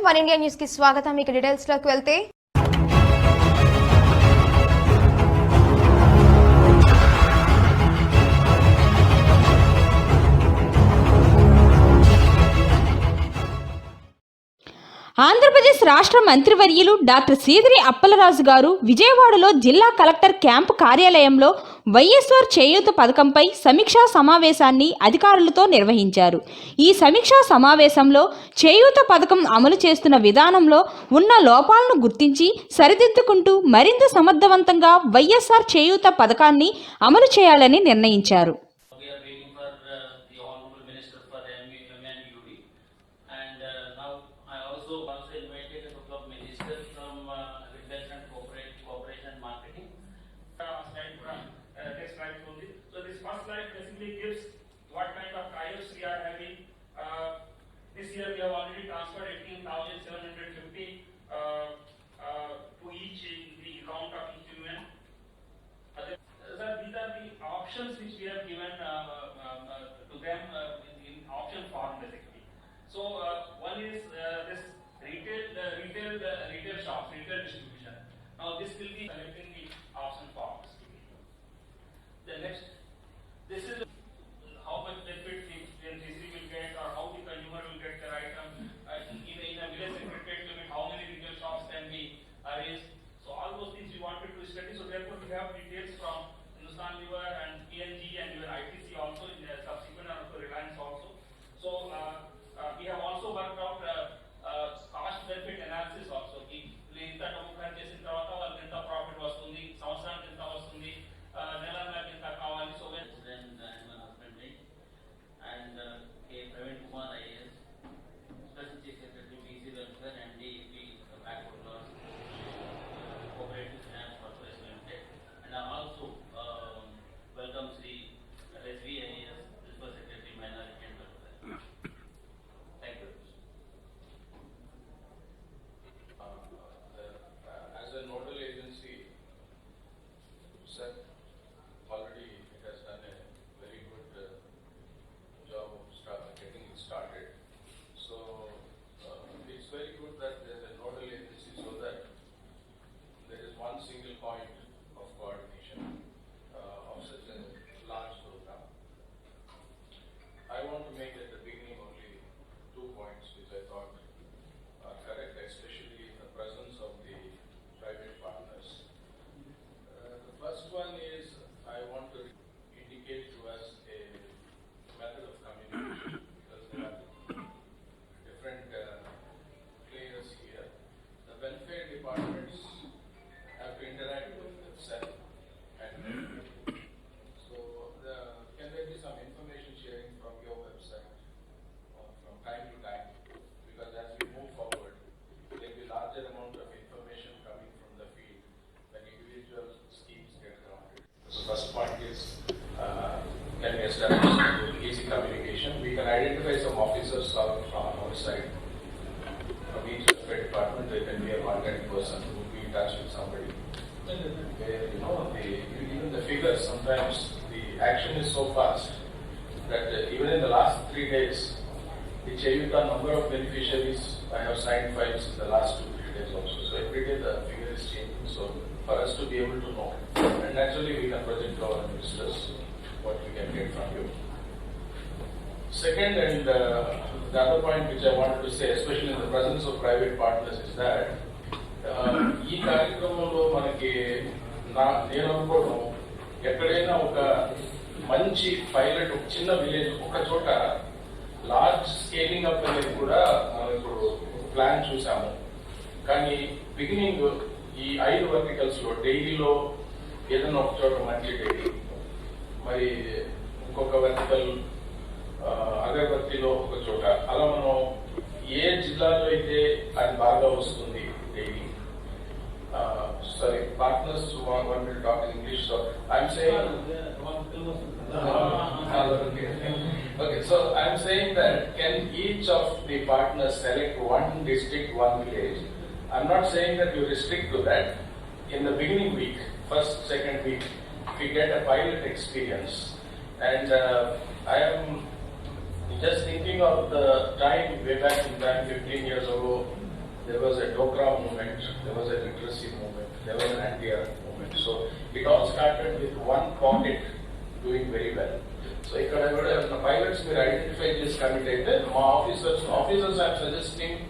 One India news కి స్వాగతం. ఇక డీటెయిల్స్ లోకి వెళ్తే ఆంధ్రప్రదేశ్ రాష్ట్ర మంత్రివర్యులు డాక్టర్ సీదిరి అప్పలరాజు గారు విజయవాడలో జిల్లా కలెక్టర్ క్యాంపు కార్యాలయంలో వైఎస్ఆర్ చేయూత పథకంపై సమీక్షా సమావేశాన్ని అధికారులతో నిర్వహించారు. ఈ సమీక్షా సమావేశంలో చేయూత పథకం అమలు చేస్తున్న విధానంలో ఉన్న లోపాలను గుర్తించి సరిదిద్దుకుంటూ మరింత సమర్థవంతంగా వైఎస్ఆర్ చేయూత పథకాన్ని అమలు చేయాలని నిర్ణయించారు. Gives what kind of trials we are having. This year we have already transferred 18,750 to each in the account of each union. These are the options which we have given to them in option form basically. So one is this retail shops, retail distribution. Now this will be selecting the option forms. The next, this is how much benefit the NCC will get or how the consumer will get their item. In a village secretariat limit, how many retail shops can be arranged. So all those things we wanted to study. So therefore we have details from Hindustan Lever and PNG and even ITC also in the subsequent and also Reliance also. So we have also worked out cost benefit analysis also. ఇంత డబ్బు ఖర్చు చేసిన తర్వాత వాళ్ళకి ఎంత profit వస్తుంది, సంవత్సరానికి ఎంత వస్తుంది, నెలకి ఎంత కావాలి. So and Praveen Kumar IAS, Special Chief Secretary BC Welfare and DEP Backward Laws Cooperative Finance Corporation Limited, and I also welcome Sri SV IAS, Principal Secretary Minority and Welfare. Thank you. As a nodal agency, sir, already it has done a very good job of getting it started. So it's very good that there's a nodal agency so that there is one single point of coordination of such a large program. I want to make at the beginning only 2 points which I thought are correct, especially in the presence of the private partners. The first one is I want to indicate to us a method of communication because there are different players here. The welfare departments have to interact with themselves and so can there be some information sharing from your website from time to time, because as we move forward there will be larger amount of information coming from the field when individual schemes get grounded. So first point is can we establish easy communication. We can identify some officers from our side. From each department there can be a contact person who will be in touch with somebody. Where even the figures, sometimes the action is so fast that even in the last 3 days, the Chayuta number of beneficiaries, I have signed files in the last 2-3 days also. So every day the figure is changing. So for us to be able to know, and naturally we can project to our ministers what we can get from you. Second, and the other point which I wanted to say, especially in the presence of private partners, is that ఈ కార్యక్రమంలో మనకి నేను అనుకోవడం ఎక్కడైనా ఒక మంచి pilot ఒక చిన్న విలేజ్ ఒక చోట లార్జ్ స్కేలింగ్ అప్ అనేది కూడా మనం ఇప్పుడు ప్లాన్ చూసాము. కానీ బిగినింగ్ ఈ 5 వర్టికల్స్ లో డైలీలో ఏదైనా ఒక చోట మంత్లీ డైలీ, మరి ఇంకొక వర్టికల్ అగరబత్తిలో ఒక చోట, అలా మనం ఏ జిల్లాలో అయితే అది బాగా వస్తుంది daily. Sorry, partners who want me to talk in English, so I'm saying okay, so I'm saying that can each of the partners select one district, one village. I'm not saying that you restrict to that. In the beginning week, first, second week, we get a pilot experience, and I am just thinking of the time way back in time 15 years ago there was a Dokra movement, there was a literacy movement, there was an anti-Arab movement. So it all started with one pocket doing very well. So the pilots will identify this committee. Officers are suggesting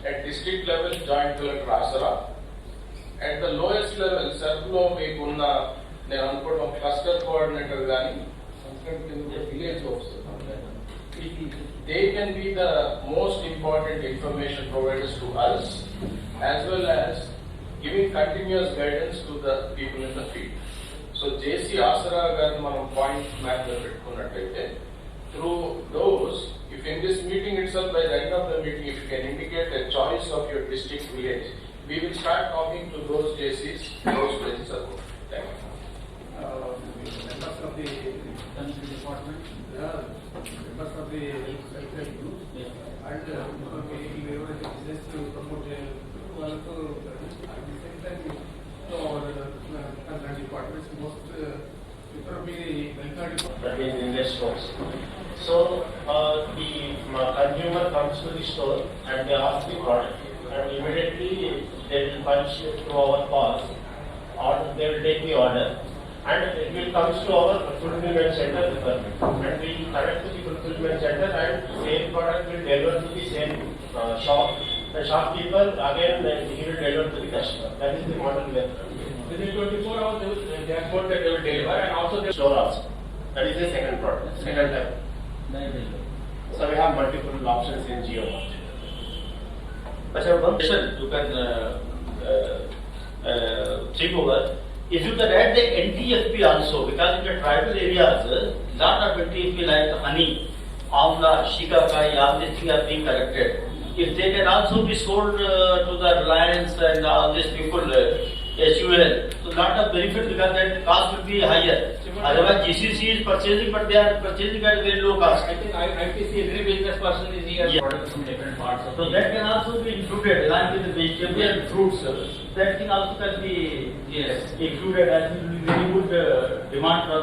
at district level joint collector Asara. At the lowest level, circle of cluster coordinator village officer. They can be the most important information providers to us, as well as giving continuous guidance to the people in the field. So JC Asara garu point map through those, if in this meeting itself, by the end of the meeting, if you can indicate a choice of your district village, we will start talking to those JCs, those places are good. Thank you. Members of the country department, members of the self-help group, and whoever the business to promote also at the same time to our concerned departments, most preferably welfare department. That is investors. So the consumer comes to the store and they ask the product, and immediately they will punch to our POS, or they will take the order, and it will come to our fulfillment center and we connect to the fulfillment center, and same product will deliver to the same shop. The shopkeeper again he will deliver to the customer. That is the model we are running. Within 24 hours, they have got that they will deliver, and also they Store also. That is the second product, second level. So we have multiple options in JioMart. One question you can think over is you can add the NTFP also, because in the tribal areas, lot of NTFP like honey, amla, shikakai, all these things are being collected. If they can also be sold to the Reliance and all these people, SUL, so lot of benefit, because that cost will be higher. Otherwise GCC is purchasing, but they are purchasing at very low cost. I think IPC, every business person is here products from different parts of So that can also be included along with the vegetable and fruits. That thing also can be included, as will be very good demand for.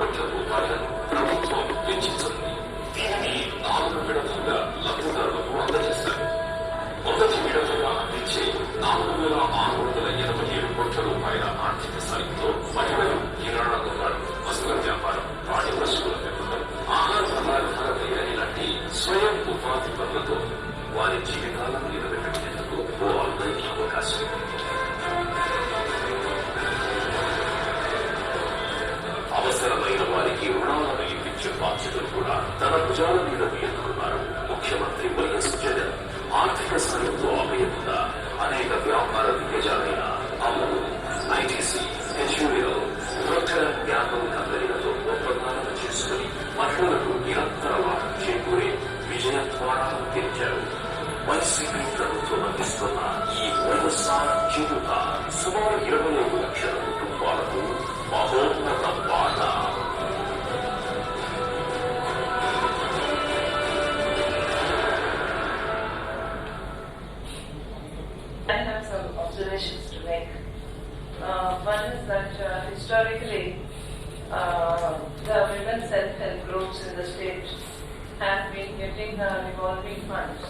ఆర్థిక సాయంతో మహిళలు కిరాణా దుకాణం వస్త్ర వ్యాపారం పాడి పశువుల పెంపకం ఆహార పదార్థాల తయారీ లాంటి స్వయం ఉపాధి పనులతో వారి జీవితాలను నిలబెట్టేందుకు ఓ అందరికీ అవకాశం. అవసరమైన వారికి రుణాలను ఇప్పించే బాధ్యతలు కూడా తన భుజాల మీద ఎన్నుకున్నారు ముఖ్యమంత్రి వైఎస్ జగన్. ఆర్థిక సాయంతో అభయకుండా అనేక వ్యాపార దిగ్గజాలైన అమలు, ఐటీసీ, హెచ్యుఎల్, వృద్ధుల జ్ఞాపకం కంపెనీలతో ఒప్పందాలను చేసుకుని మహిళలకు నిరంతర లాభం చేకూరే విజయద్వారాలను తెరిచారు. వైసీపీ ప్రభుత్వం అందిస్తున్న ఈ వైఎస్ఆర్ చేయూత సుమారు 25 లక్షల కుటుంబాలకు మహోన్నత బాట. I have some observations to make. One is that historically the women self-help groups in the state have been getting revolving funds,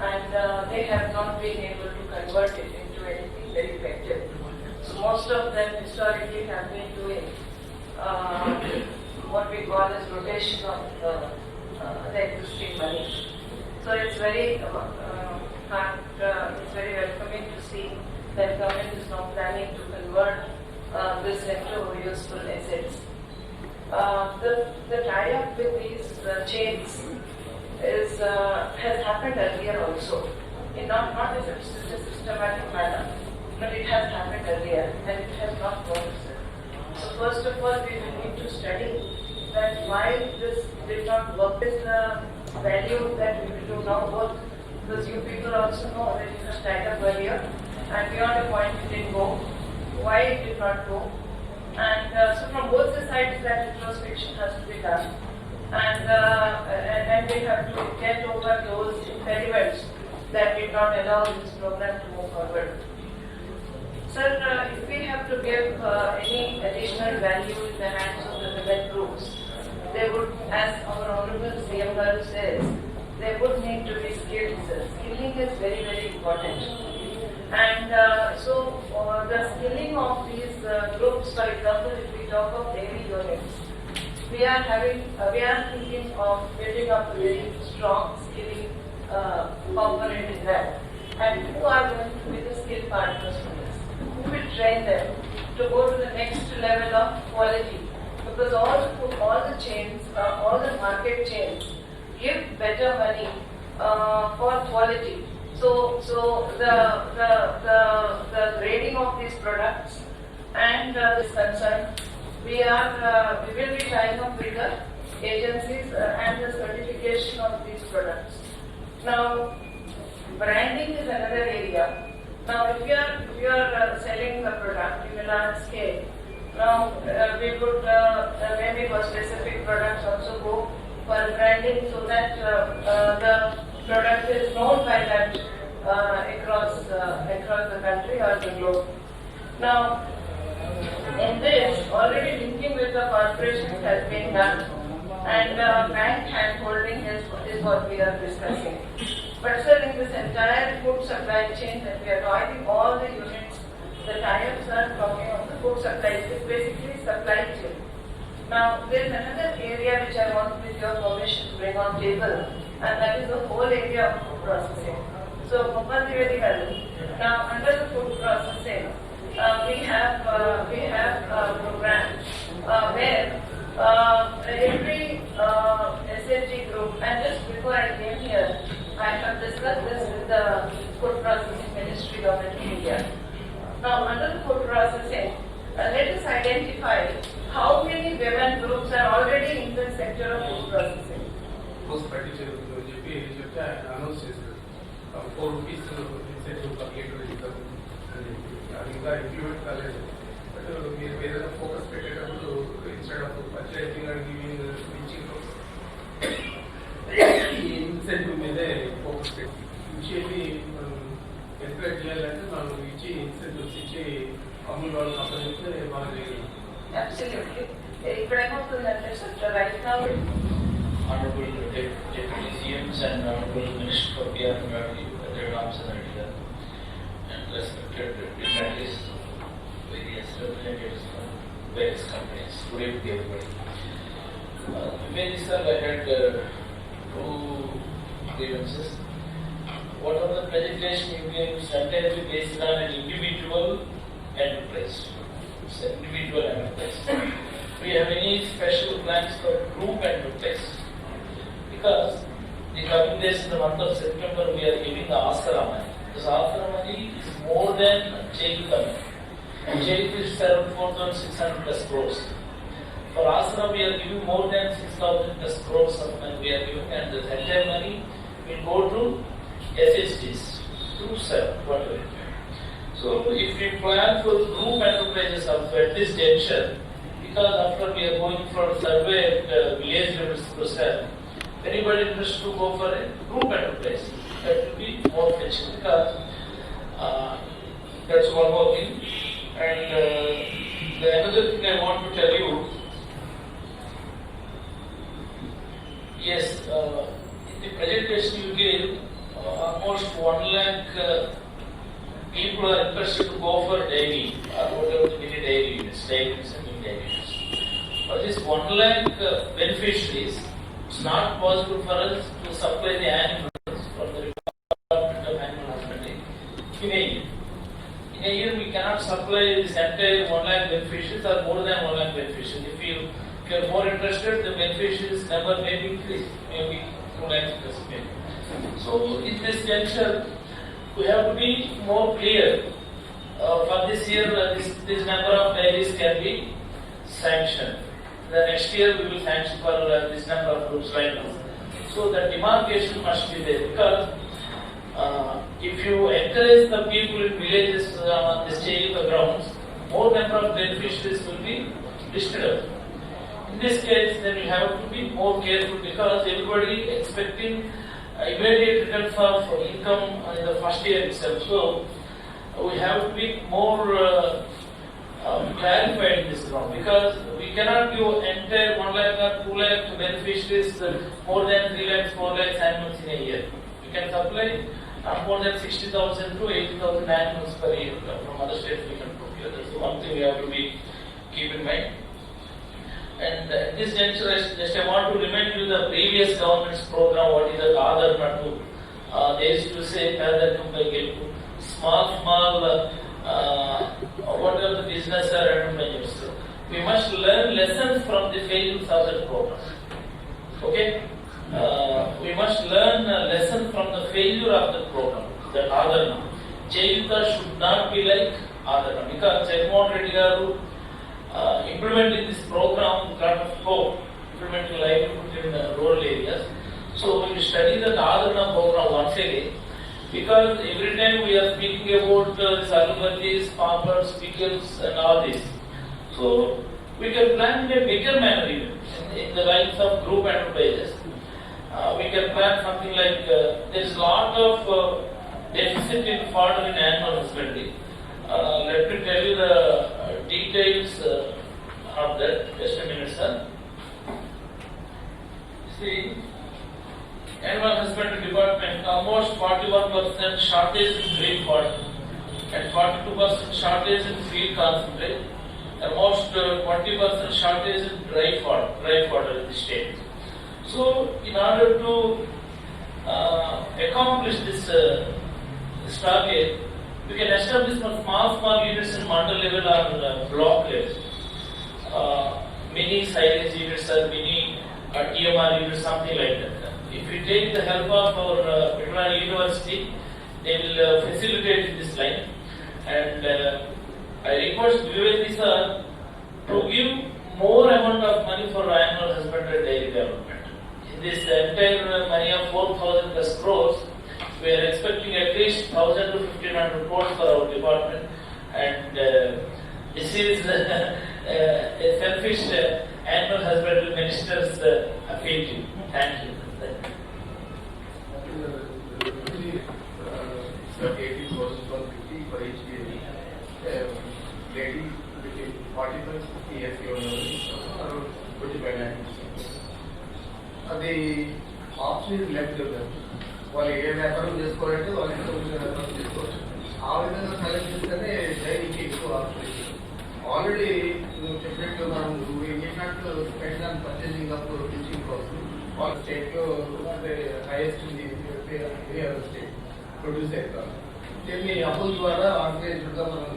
and they have not been able to convert it into anything very effective. So most of them historically have been doing what we call as rotation of the existing money. So it's very it's very welcoming to see that government is now planning to convert this into useful assets. The tie-up with these chains has happened earlier also, not as a systematic manner, but it has happened earlier and it has not worked. So first of all, we will need to study that why this did not work. Is the value that we will do now work? Because you people also know that it was tied up earlier, and beyond a point it didn't go. Why it did not go? And so from both the sides, that introspection has to be done, and we have to get over those impediments that did not allow this program to move forward. Sir, if we have to give any additional value in the hands of the women groups, they would, as our Honorable CM says, they would need to be skilled. Skilling is very, very important. And the skilling of these groups, for example, if we talk of dairy units, we are thinking of building up a very strong skilling component in that. And who are going to be the skill partners for this? Who will train them to go to the next level of quality? Because all the chains, all the market chains give better money for quality. So the grading of these products and this concern, we will be tying up with the agencies and the certification of these products. Now, branding is another area. Now, if you are selling the product in a large scale, now we would maybe for specific products also go for branding so that the product is known by that across the country or the globe. Now, in this, already linking with the corporations has been done, and bank hand holding is what we are discussing. But sir, in this entire food supply chain that we are talking, all the units, the tie-ups are talking of the food supply chain, it's basically supply chain. Now, there is another area which I want with your permission to bring on table, and that is the whole area of food processing. So, Gopal Trivedi Garu, now under the food processing, we have a program where every SHG group, and just before I came here, I have discussed this with the Food Processing Ministry Government of India. Now, under the food processing, let us identify how many women groups are already in the sector of food processing. Post particular announce చేశారు 4 rupees incentive పర్లేదు అది ఇంకా implement కాలేదు. But మీరు ఏదైనా focus పెట్టేటప్పుడు instead of purchasing and giving reaching ఈ incentive మీదే ఫోకస్ పెట్టి ఇనిషియల్లీ మనం ఎంకరేజ్ చేయాలంటే మనం ఇచ్చి ఇన్సెంటివ్స్ ఇచ్చి అమూల్ వాళ్ళకి అప్పగిస్తే బాగా చేయగలం. Absolutely. ఇప్పుడు ఏమవుతుందంటే sir right now Honorable Deputy CMs and Honorable Minister for PR and Ramachandra and respected dignitaries, various representatives from various companies. Good evening, everybody. Vivek sir, I had 2 grievances. What are the presentation you gave is entirely based on an individual enterprise. It's an individual enterprise. Do you have any special plans for group enterprise? Because the coming days in the month of September we are giving the Asara money. This Asara money is more than jail money. Jail is around 4,600 plus crores. For Asara we are giving more than 6,000 plus crores of money we are giving, and this entire money will go to SHGs, through SER, whatever. So if we plan for group enterprises also at this juncture, because after we are going for survey at village levels to SER, anybody interested to go for a group enterprise, that will be more fetching, because that's one more thing. And the another thing I want to tell you, yes, in the presentation you gave, almost 1 lakh people are interested to go for dairy or whatever the mini dairy units, dairies and mini dairy units. For this 1 lakh beneficiaries, it's not possible for us to supply the animals from the Department of Animal Husbandry in a year. In a year, we cannot supply this entire 1 lakh beneficiaries or more than 1 lakh beneficiaries. If you are more interested, the beneficiaries number may be increased, maybe 2 lakhs plus maybe. So, in this juncture, we have to be more clear. For this year, this number of dairies can be sanctioned. The next year we will sanction for this number of groups right now. So the demarcation must be there, because if you encourage the people in villages on this change of grounds, more number of beneficiaries will be listed out. In this case, then you have to be more careful, because everybody expecting immediate return of income in the first year itself. So we have to be more clarified in this ground, because we cannot give entire 1 lakh or 2 lakh beneficiaries more than 3 lakhs, 4 lakhs animals in a year. We can supply more than 60,000 to 80,000 animals per year from other states we can procure. That's the one thing we have to keep in mind. And this juncture, I want to remind you the previous government's program, what is the Aadhar Natu. They used to say, small, whatever the business or entrepreneurs. We must learn lessons from the failures of that program. Okay? We must learn a lesson from the failure of the program, that Aadhar Natu. Chayuta should not be like Aadhar Natu. Because Jagmohan Reddy Garu implementing this program got of hope, implementing livelihood in rural areas. So when you study the Aadhar Natu program once again, because every time we are speaking about salubatis, pampers, pickles and all this. So we can plan in a bigger manner even, in the lines of group enterprises. We can plan something like, there is a lot of deficit in fodder in animal husbandry. Let me tell you the details of that. Just a minute, sir. See, Animal Husbandry Department, almost 41% shortage in grain fodder and 42% shortage in feed concentrate, almost 20% shortage in dry fodder in the state. So, in order to accomplish this target, we can establish some small units in mandal level or block level. Mini silage units or mini TMR units, something like that. If we take the help of our veterinary university, they will facilitate this line. And I request Vivedi sir to give more amount of money for animal husbandry and dairy development. In this entire money of 4,000 plus crores, we are expecting at least 1,000 to 1,500 crores for our department. And this is a selfish animal husbandry minister's appeal to you. Thank you. 18,150 for each lady between 40 years or 45 అది option left వాళ్ళు ఏ వ్యాపారం చేసుకోవాలంటే వాళ్ళు ఎంత వ్యాపారం చేసుకోవచ్చు. ఆ విధంగా సెలెక్ట్ చేస్తేనే డైరీకి ఎక్కువ ఆప్షన్ ఇస్తుంది. ఆల్రెడీ నువ్వు చెప్పినట్టు మనం నువ్వు ఏం చేసినట్టు spend on purchasing of teaching cost వాళ్ళ స్టేట్లో అంటే హైయెస్ట్ ఉంది స్టేట్ ప్రొడ్యూస్ అవుతాం. దీన్ని అప్పుల ద్వారా ఆర్గనైజ్డ్గా మనం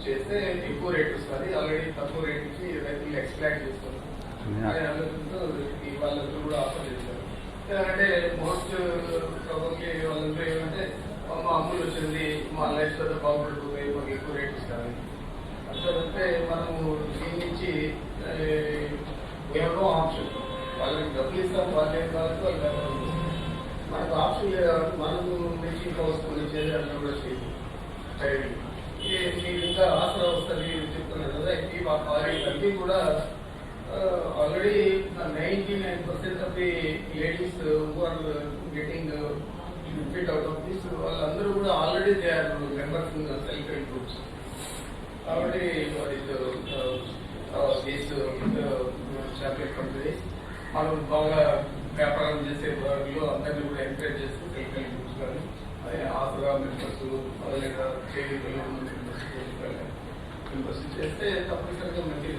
చేస్తే ఎక్కువ రేట్ వస్తుంది. ఆల్రెడీ తక్కువ రేట్ ఇచ్చి రైతులు ఎక్స్ప్లాయిట్ చేస్తున్నాం అనే ఆలోచనతో వాళ్ళందరూ కూడా ఆఫర్ చేస్తారు. ఎందుకంటే మోస్ట్ ప్రాబబ్లీ వాళ్ళందరూ ఏమంటే మా అమ్ములు వచ్చింది, మా లైఫ్ స్టైల్ బాగుపడిపోయి మాకు ఎక్కువ రేట్ ఇస్తారు. అంటే మనము దీని నుంచి ఏమో ఆప్షన్ వాళ్ళకి డబ్బులు ఇస్తాం, వాళ్ళు ఏం కావాలంటే వాళ్ళు మనకు ఆప్షన్ లేదు. మనము మెషిన్ వస్తుంది చేయాలన్నా కూడా చేయదు. మీకు ఇంకా ఆసరా వస్తుంది చెప్తున్నారు కదా. అన్నీ కూడా already 99% of the ladies who are getting benefit out of this వాళ్ళందరూ కూడా already they are members in self help groups. కాబట్టి చాక్లెట్ కంపెనీస్ మనం బాగా వ్యాపారం చేసే వాళ్ళు అందరినీ కూడా ఎంకరేజ్ చేస్తూ సెల్ఫ్ హెల్ప్ గ్రూప్స్ కానీ ఆసరా మెంబర్స్ లేదా చేతి మెంబర్స్ చేస్తే తప్పనిసరిగా మంచి